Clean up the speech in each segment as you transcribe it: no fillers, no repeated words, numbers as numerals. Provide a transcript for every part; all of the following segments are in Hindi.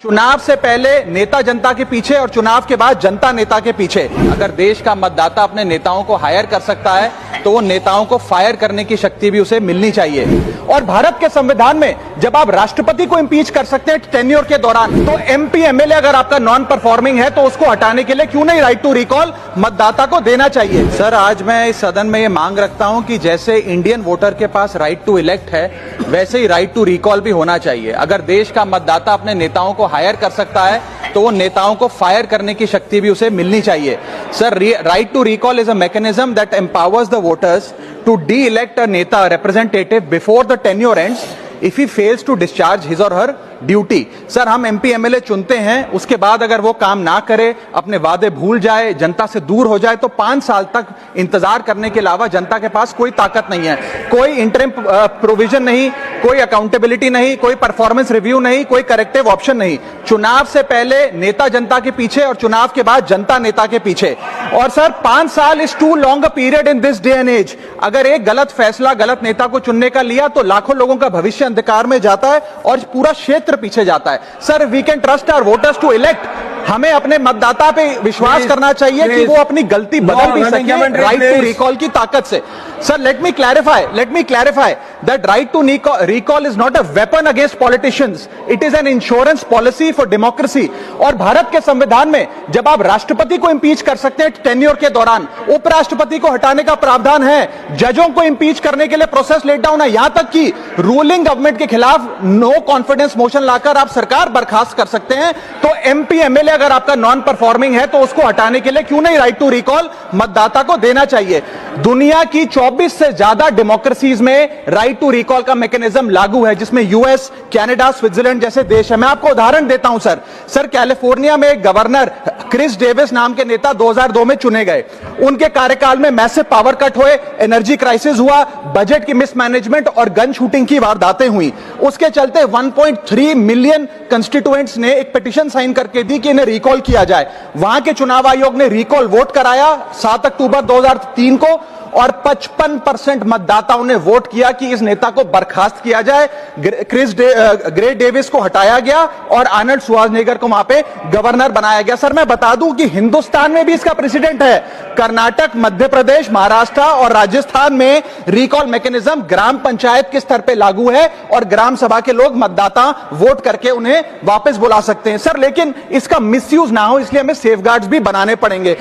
चुनाव से पहले नेता जनता के पीछे और चुनाव के बाद जनता नेता के पीछे। अगर देश का मतदाता अपने नेताओं को हायर कर सकता है तो वो नेताओं को फायर करने की शक्ति भी उसे मिलनी चाहिए। और भारत के संविधान में जब आप राष्ट्रपति को इंपीच कर सकते हैं टेन्योर के दौरान, तो एमपी एमएलए अगर आपका नॉन परफॉर्मिंग है तो उसको हटाने के लिए क्यों नहीं राइट टू रिकॉल मतदाता को देना चाहिए। सर, आज मैं इस सदन में ये मांग रखता हूं कि जैसे इंडियन वोटर के पास राइट टू इलेक्ट है, वैसे ही राइट टू रिकॉल भी होना चाहिए। अगर देश का मतदाता अपने नेताओं को हायर कर सकता है तो वो नेताओं को फायर करने की शक्ति भी उसे मिलनी चाहिए। Sir, right to recall is a mechanism that empowers the voters to de elect a neta representative before the tenure ends if he fails to discharge his or her duty. Sir, हम एमपी एमएलए चुनते हैं, उसके बाद अगर वो काम ना करे, अपने वादे भूल जाए, जनता से दूर हो जाए, तो 5 साल तक इंतजार करने के अलावा जनता के पास कोई ताकत नहीं है। कोई इंटरिम प्रोविजन नहीं, कोई अकाउंटेबिलिटी नहीं, कोई परफॉर्मेंस रिव्यू नहीं, कोई करेक्टिव ऑप्शन नहीं। चुनाव से पहले नेता जनता के पीछे और चुनाव के बाद जनता नेता के पीछे। और सर, 5 साल is too long a period in this day and age. अगर एक गलत फैसला गलत नेता को चुनने का लिया तो लाखों लोगों का भविष्य अंधकार में जाता है और पूरा क्षेत्र पीछे जाता है। Sir, we can trust our voters to elect. हमें अपने मतदाता पे विश्वास करना चाहिए कि वो अपनी गलती बदल भी सके राइट टू रिकॉल की ताकत से। Sir, let me clarify that right to recall is not a weapon against politicians, it is an insurance policy for democracy. और भारत के संविधान में जब आप राष्ट्रपति को इंपीच कर सकते हैं टेन्योर के दौरान, उपराष्ट्रपति को हटाने का प्रावधान है, जजों को इंपीच करने के लिए प्रोसेस लेट डाउन है, यहां तक कि रूलिंग गवर्नमेंट के खिलाफ नो कॉन्फिडेंस मोशन लाकर आप सरकार बर्खास्त कर सकते हैं। तो एमपी एमएलए अगर आपका नॉन परफॉर्मिंग है तो उसको हटाने के लिए क्यों नहीं राइट टू रिकॉल मतदाता को देना चाहिए। दुनिया की 24 से ज्यादा डेमोक्रेसीज में राइट टू रिकॉल का मैकेनिज्म लागू है, जिसमें यूएस, कनाडा, स्विट्जरलैंड जैसे देश है। मैं आपको उदाहरण देता हूं सर, कैलिफोर्निया में गवर्नर क्रिस डेविस नाम के नेता 2002 में चुने गए। उनके कार्यकाल में मैसिव पावर कट हुए, एनर्जी क्राइसिस हुआ, बजट की मिसमैनेजमेंट और गन शूटिंग की वारदातें हुई। उसके चलते 1.3 मिलियन कंस्टिट्यूएंट्स ने एक पिटीशन साइन करके दी कि इन्हें रिकॉल किया जाए। वहां के चुनाव आयोग ने रिकॉल वोट कराया 7 अक्टूबर 2003 को और 55% मतदाताओं ने वोट किया कि इस नेता को बर्खास्त किया जाए। ग्रे डेविस को हटाया गया और आर्नल्ड श्वार्ज़नेगर को वहां पे गवर्नर बनाया गया। सर, मैं बता दूं कि हिंदुस्तान में भी इसका प्रेसिडेंट है। कर्नाटक, मध्य प्रदेश, महाराष्ट्र और राजस्थान में रिकॉल मैकेनिज्म ग्राम पंचायत के स्तर पे लागू है और ग्राम सभा के लोग मतदाता वोट करके उन्हें वापस बुला सकते हैं। सर, लेकिन इसका मिसयूज ना हो इसलिए हमें सेफगार्ड्स भी बनाने पड़ेंगे।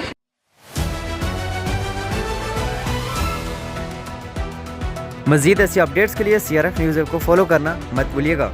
मज़ीद ऐसी अपडेट्स के लिए CRF न्यूज़ ऐप को फॉलो करना मत भूलिएगा।